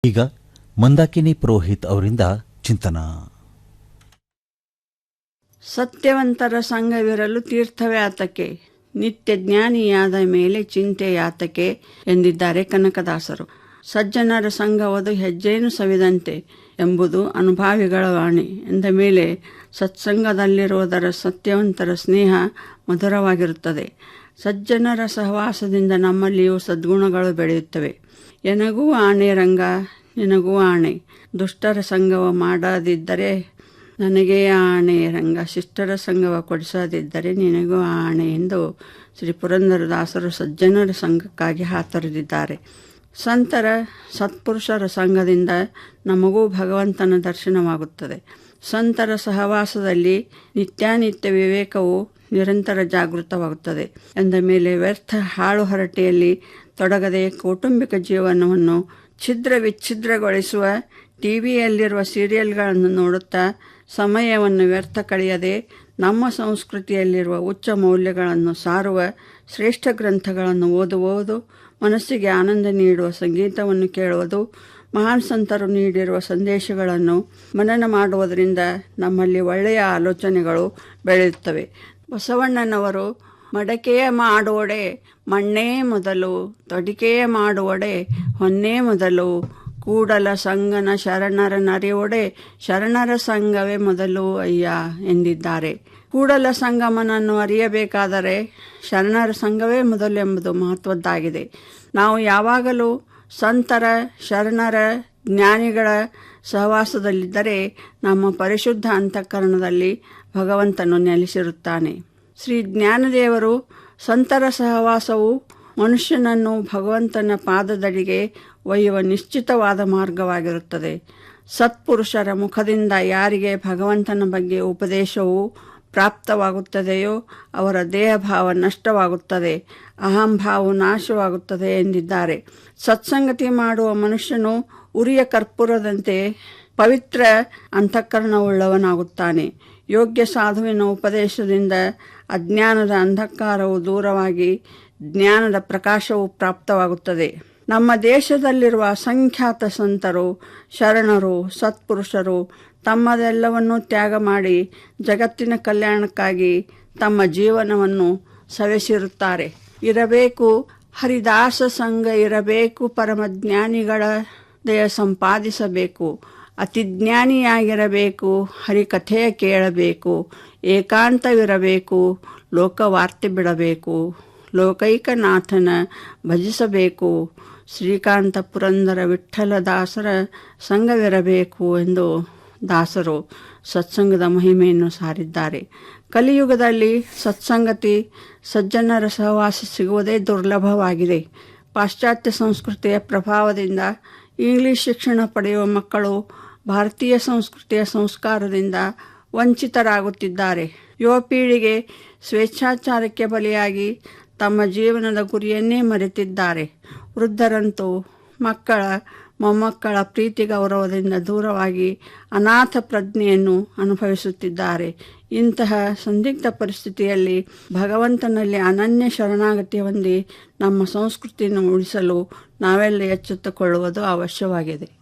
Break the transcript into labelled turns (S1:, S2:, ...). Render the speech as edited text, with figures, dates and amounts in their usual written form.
S1: ಈಗ ಮಂದಾಕಿನಿ ಪುರೋಹಿತ್ ಅವರಿಂದ ಚಿಂತನ.
S2: ಸತ್ಯವಂತರ ಸಂಘವಿರಲು ತೀರ್ಥವೇ ಆತಕ್ಕೆ, ನಿತ್ಯ ಜ್ಞಾನಿಯಾದ ಮೇಲೆ ಚಿಂತೆ ಯಾತಕ್ಕೆ ಎಂದಿದ್ದಾರೆ ಕನಕದಾಸರು. ಸಜ್ಜನರ ಸಂಘವದು ಹೆಜ್ಜೇನು ಸವಿದಂತೆ ಎಂಬುದು ಅನುಭಾವಿಗಳ ವಾಣಿ ಎಂದ ಮೇಲೆ ಸತ್ಸಂಗದಲ್ಲಿರುವುದರ ಸತ್ಯವಂತರ ಸ್ನೇಹ ಮಧುರವಾಗಿರುತ್ತದೆ. ಸಜ್ಜನರ ಸಹವಾಸದಿಂದ ನಮ್ಮಲ್ಲಿಯೂ ಸದ್ಗುಣಗಳು ಬೆಳೆಯುತ್ತವೆ. ಎನಗೂ ಆಣೆ ರಂಗ, ನಿನಗೂ ಆಣೆ, ದುಷ್ಟರ ಸಂಗವ ಮಾಡದಿದ್ದರೆ ನನಗೇ ಆಣೆ ರಂಗ, ಶಿಷ್ಟರ ಸಂಗವ ಕೊಡಿಸದಿದ್ದರೆ ನಿನಗೂ ಆಣೆ ಎಂದು ಶ್ರೀ ಪುರಂದರದಾಸರು ಸಜ್ಜನರ ಸಂಘಕ್ಕಾಗಿ ಹಾತೊರೆದಿದ್ದಾರೆ. ಸಂತರ ಸತ್ಪುರುಷರ ಸಂಘದಿಂದ ನಮಗೂ ಭಗವಂತನ ದರ್ಶನವಾಗುತ್ತದೆ. ಸಂತರ ಸಹವಾಸದಲ್ಲಿ ನಿತ್ಯಾನಿತ್ಯ ವಿವೇಕವು ನಿರಂತರ ಜಾಗೃತವಾಗುತ್ತದೆ ಎಂದ ಮೇಲೆ ವ್ಯರ್ಥ ಹಾಳು ಹರಟೆಯಲ್ಲಿ ತೊಡಗದೆ ಕೌಟುಂಬಿಕ ಜೀವನವನ್ನು ಛಿದ್ರ ವಿಚ್ಛಿದ್ರಗೊಳಿಸುವ ಟಿವಿಯಲ್ಲಿರುವ ಸೀರಿಯಲ್ಗಳನ್ನು ನೋಡುತ್ತಾ ಸಮಯವನ್ನು ವ್ಯರ್ಥ ಕಳೆಯದೆ ನಮ್ಮ ಸಂಸ್ಕೃತಿಯಲ್ಲಿರುವ ಉಚ್ಚ ಮೌಲ್ಯಗಳನ್ನು ಸಾರುವ ಶ್ರೇಷ್ಠ ಗ್ರಂಥಗಳನ್ನು ಓದುವುದು, ಮನಸ್ಸಿಗೆ ಆನಂದ ನೀಡುವ ಸಂಗೀತವನ್ನು ಕೇಳುವುದು, ಮಹಾನ್ ಸಂತರು ನೀಡಿರುವ ಸಂದೇಶಗಳನ್ನು ಮನನ ಮಾಡುವುದರಿಂದ ನಮ್ಮಲ್ಲಿ ಒಳ್ಳೆಯ ಆಲೋಚನೆಗಳು ಬೆಳೆಯುತ್ತವೆ. ಬಸವಣ್ಣನವರು ಮಡಕೆಯ ಮಾಡೋಡೆ ಮಣ್ಣೇ ಮೊದಲು, ತೊಡಿಕೆಯ ಮಾಡೋಡೆ ಹೊನ್ನೇ ಮೊದಲು, ಕೂಡಲ ಸಂಗನ ಶರಣರ ನರಿಯೊಡೆ ಶರಣರ ಸಂಘವೇ ಮೊದಲು ಅಯ್ಯ ಎಂದಿದ್ದಾರೆ. ಕೂಡಲ ಸಂಗಮನನ್ನು ಅರಿಯಬೇಕಾದರೆ ಶರಣರ ಸಂಘವೇ ಮೊದಲು ಎಂಬುದು ಮಹತ್ವದ್ದಾಗಿದೆ. ನಾವು ಯಾವಾಗಲೂ ಸಂತರ, ಶರಣರ, ಜ್ಞಾನಿಗಳ ಸಹವಾಸದಲ್ಲಿದ್ದರೆ ನಮ್ಮ ಪರಿಶುದ್ಧ ಅಂತಃಕರಣದಲ್ಲಿ ಭಗವಂತನು ನೆಲೆಸಿರುತ್ತಾನೆ. ಶ್ರೀ ಜ್ಞಾನದೇವರು ಸಂತರ ಸಹವಾಸವು ಮನುಷ್ಯನನ್ನು ಭಗವಂತನ ಪಾದದಡಿಗೆ ಒಯ್ಯುವ ನಿಶ್ಚಿತವಾದ ಮಾರ್ಗವಾಗಿರುತ್ತದೆ. ಸತ್ಪುರುಷರ ಮುಖದಿಂದ ಯಾರಿಗೆ ಭಗವಂತನ ಬಗ್ಗೆ ಉಪದೇಶವು ಪ್ರಾಪ್ತವಾಗುತ್ತದೆಯೋ ಅವರ ದೇಹಭಾವ ನಷ್ಟವಾಗುತ್ತದೆ, ಅಹಂಭಾವ ನಾಶವಾಗುತ್ತದೆ ಎಂದಿದ್ದಾರೆ. ಸತ್ಸಂಗತಿ ಮಾಡುವ ಮನುಷ್ಯನು ಉರಿಯ ಕರ್ಪೂರದಂತೆ ಪವಿತ್ರ ಅಂತಃಕರಣವುಳ್ಳವನಾಗುತ್ತಾನೆ. ಯೋಗ್ಯ ಸಾಧುವಿನ ಉಪದೇಶದಿಂದ ಅಜ್ಞಾನದ ಅಂಧಕಾರವು ದೂರವಾಗಿ ಜ್ಞಾನದ ಪ್ರಕಾಶವು ಪ್ರಾಪ್ತವಾಗುತ್ತದೆ. ನಮ್ಮ ದೇಶದಲ್ಲಿರುವ ಅಸಂಖ್ಯಾತ ಸಂತರು, ಶರಣರು, ಸತ್ಪುರುಷರು ತಮ್ಮದೆಲ್ಲವನ್ನೂ ತ್ಯಾಗ ಮಾಡಿ ಜಗತ್ತಿನ ಕಲ್ಯಾಣಕ್ಕಾಗಿ ತಮ್ಮ ಜೀವನವನ್ನು ಸವೆಸಿರುತ್ತಾರೆ. ಇರಬೇಕು ಹರಿದಾಸ ಸಂಘ, ಇರಬೇಕು ಪರಮಜ್ಞಾನಿಗಳ ದಯ ಸಂಪಾದಿಸಬೇಕು, ಅತಿಜ್ಞಾನಿಯಾಗಿರಬೇಕು, ಹರಿಕಥೆಯ ಕೇಳಬೇಕು, ಏಕಾಂತವಿರಬೇಕು, ಲೋಕವಾರ್ತೆ ಬಿಡಬೇಕು, ಲೋಕೈಕನಾಥನ ಭಜಿಸಬೇಕು, ಶ್ರೀಕಾಂತ ಪುರಂದರ ವಿಠ್ಠಲದಾಸರ ಸಂಘವಿರಬೇಕು ಎಂದು ದಾಸರು ಸತ್ಸಂಗದ ಮಹಿಮೆಯನ್ನು ಸಾರಿದ್ದಾರೆ. ಕಲಿಯುಗದಲ್ಲಿ ಸತ್ಸಂಗತಿ, ಸಜ್ಜನರ ಸಹವಾಸ ಸಿಗುವುದೇ ದುರ್ಲಭವಾಗಿದೆ. ಪಾಶ್ಚಾತ್ಯ ಸಂಸ್ಕೃತಿಯ ಪ್ರಭಾವದಿಂದ ಇಂಗ್ಲಿಷ್ ಶಿಕ್ಷಣ ಪಡೆಯುವ ಮಕ್ಕಳು ಭಾರತೀಯ ಸಂಸ್ಕೃತಿಯ ಸಂಸ್ಕಾರದಿಂದ ವಂಚಿತರಾಗುತ್ತಿದ್ದಾರೆ. ಯುವ ಪೀಳಿಗೆ ಸ್ವೇಚ್ಛಾಚಾರಕ್ಕೆ ಬಲಿಯಾಗಿ ತಮ್ಮ ಜೀವನದ ಗುರಿಯನ್ನೇ ಮರೆತಿದ್ದಾರೆ. ವೃದ್ಧರಂತೂ ಮಕ್ಕಳ ಮೊಮ್ಮಕ್ಕಳ ಪ್ರೀತಿ ಗೌರವದಿಂದ ದೂರವಾಗಿ ಅನಾಥ ಪ್ರಜ್ಞೆಯನ್ನು ಅನುಭವಿಸುತ್ತಿದ್ದಾರೆ. ಇಂತಹ ಸಂದಿಗ್ಧ ಪರಿಸ್ಥಿತಿಯಲ್ಲಿ ಭಗವಂತನಲ್ಲಿ ಅನನ್ಯ ಶರಣಾಗತಿ ಹೊಂದಿ ನಮ್ಮ ಸಂಸ್ಕೃತಿಯನ್ನು ಉಳಿಸಲು ನಾವೆಲ್ಲ ಎಚ್ಚೆತ್ತುಕೊಳ್ಳುವುದು ಅವಶ್ಯವಾಗಿದೆ.